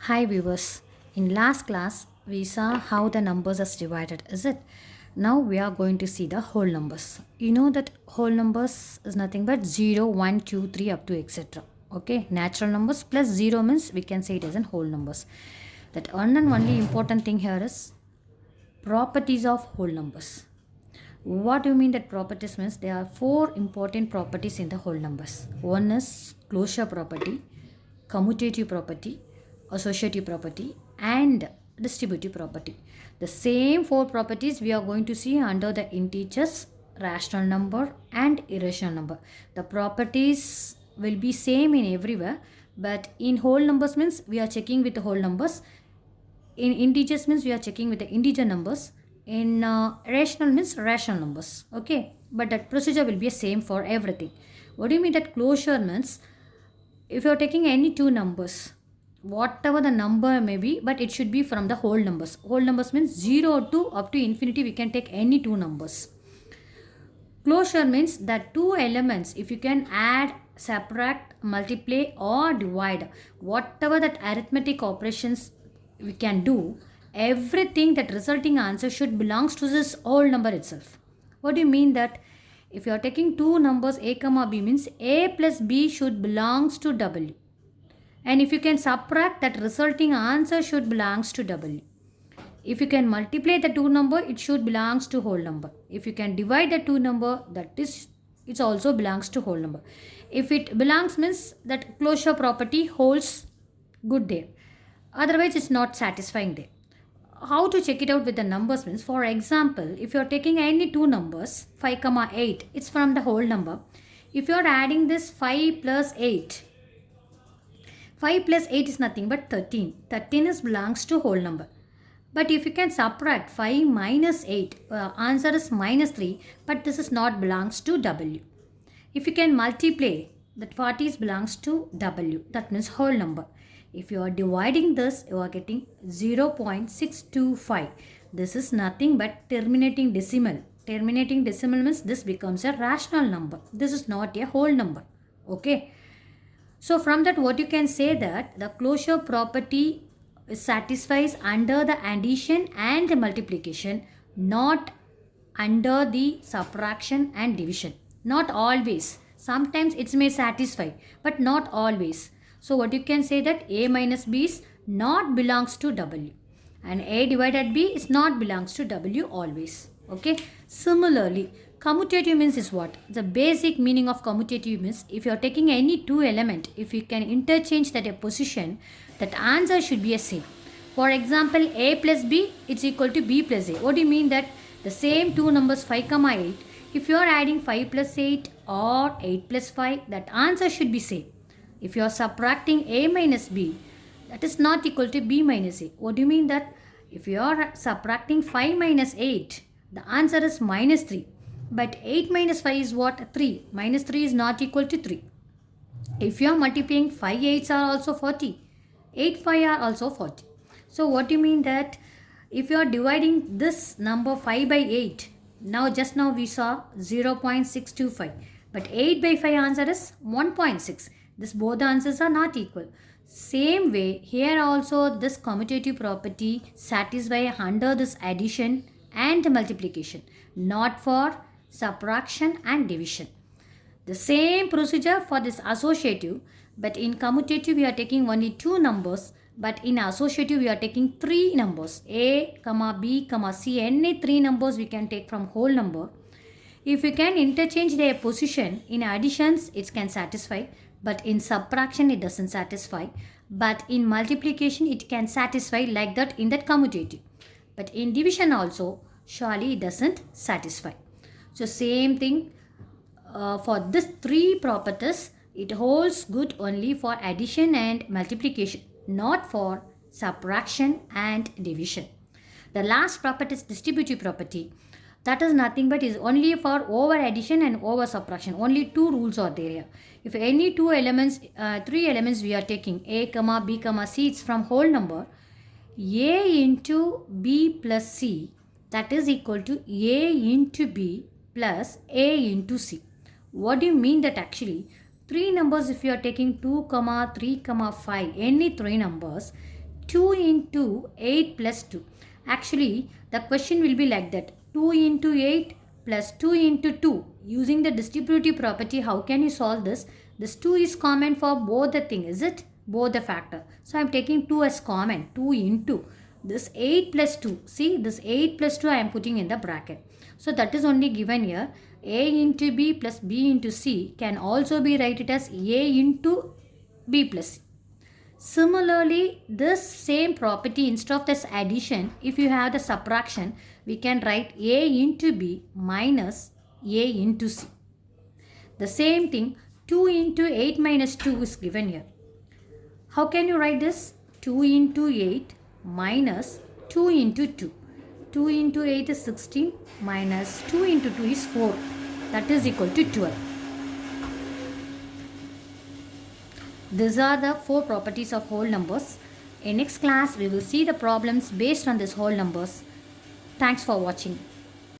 Hi viewers, in last class we saw how the numbers are divided, is it? Now we are going to see the whole numbers. You know that whole numbers is nothing but 0, 1, 2, 3 up to etc. Okay, natural numbers plus 0 means we can say it as in whole numbers. That one and only important thing here is properties of whole numbers. What do you mean that properties means? There are four important properties in the whole numbers. One is closure property, commutative property, associative property, and distributive property. The same four properties we are going to see under the integers, rational number, and irrational number. The properties will be same in everywhere, but in whole numbers means we are checking with the whole numbers. In integers means we are checking with the integer numbers. In rational means rational numbers. Okay, but that procedure will be the same for everything. What do you mean that closure means? If you are taking any two numbers, whatever the number may be, but it should be from the whole numbers. Whole numbers means 0 to up to infinity, we can take any two numbers. Closure means that two elements, if you can add, subtract, multiply or divide, whatever that arithmetic operations we can do, everything that resulting answer should belongs to this whole number itself. What do you mean that? If you are taking two numbers a comma b means a plus b should belongs to w, and if you can subtract, that resulting answer should belongs to w. If you can multiply the two number, it should belongs to whole number. If you can divide the two number, that is, it also belongs to whole number. If it belongs means that closure property holds good there. Otherwise, it's not satisfying there. How to check it out with the numbers means, for example, if you are taking any two numbers, 5 comma 8, it's from the whole number. If you are adding this 5 plus 8, 5 plus 8 is nothing but 13. 13 is belongs to whole number. But if you can subtract 5 minus 8, answer is minus 3, but this is not belongs to W. If you can multiply, that 40 is belongs to W, that means whole number. If you are dividing this, you are getting 0.625. This is nothing but terminating decimal. Terminating decimal means this becomes a rational number. This is not a whole number. Okay. So from that, what you can say that the closure property satisfies under the addition and the multiplication, not under the subtraction and division. Not always. Sometimes it may satisfy, but not always. So what you can say that a minus b is not belongs to w, and a divided b is not belongs to w always. Okay. Similarly, commutative means is what? The basic meaning of commutative means, if you are taking any two element, if you can interchange that a position, that answer should be a same. For example, a plus b is equal to b plus a. What do you mean that? The same two numbers 5 comma 8, if you are adding 5 plus 8 or 8 plus 5, that answer should be same. If you are subtracting a minus b, that is not equal to b minus a. What do you mean that? If you are subtracting 5 minus 8, the answer is minus 3. But 8 minus 5 is what? 3. Minus 3 is not equal to 3. If you are multiplying, 5 8s are also 40. 8 5 are also 40. So what do you mean that? If you are dividing this number 5 by 8, just now we saw 0.625. But 8 by 5 answer is 1.6. This both the answers are not equal. Same way, here also this commutative property satisfies under this addition and multiplication, not for subtraction and division. The same procedure for this associative, but in commutative we are taking only two numbers, but in associative we are taking three numbers, a, comma b, comma c, any three numbers we can take from whole number. If you can interchange their position, in additions it can satisfy, but in subtraction it doesn't satisfy, but in multiplication it can satisfy like that in that commutative. But in division also, surely it doesn't satisfy. So same thing for this three properties, it holds good only for addition and multiplication, not for subtraction and division. The last property is distributive property. That is nothing but is only for over addition and over subtraction. Only two rules are there here. If any two elements, three elements we are taking, a, comma b, comma c, it's from whole number, a into b plus c, that is equal to a into b plus a into c. What do you mean that actually? Three numbers, if you are taking 2, 3, 5, any three numbers, 2 into 8 plus 2. Actually, the question will be like that. 2 into 8 plus 2 into 2. Using the distributive property, how can you solve this? This 2 is common for both the thing, is it? Both the factor. So, I am taking 2 as common. 2 into this 8 plus 2. See, this 8 plus 2 I am putting in the bracket. So, that is only given here. A into B plus B into C can also be written as A into B plus C. Similarly, this same property, instead of this addition, if you have the subtraction, we can write A into B minus A into C. The same thing, 2 into 8 minus 2 is given here. How can you write this? 2 into 8 minus 2 into 2. 2 into 8 is 16 minus 2 into 2 is 4. That is equal to 12. These are the 4 properties of whole numbers. In next class, we will see the problems based on these whole numbers. Thanks for watching.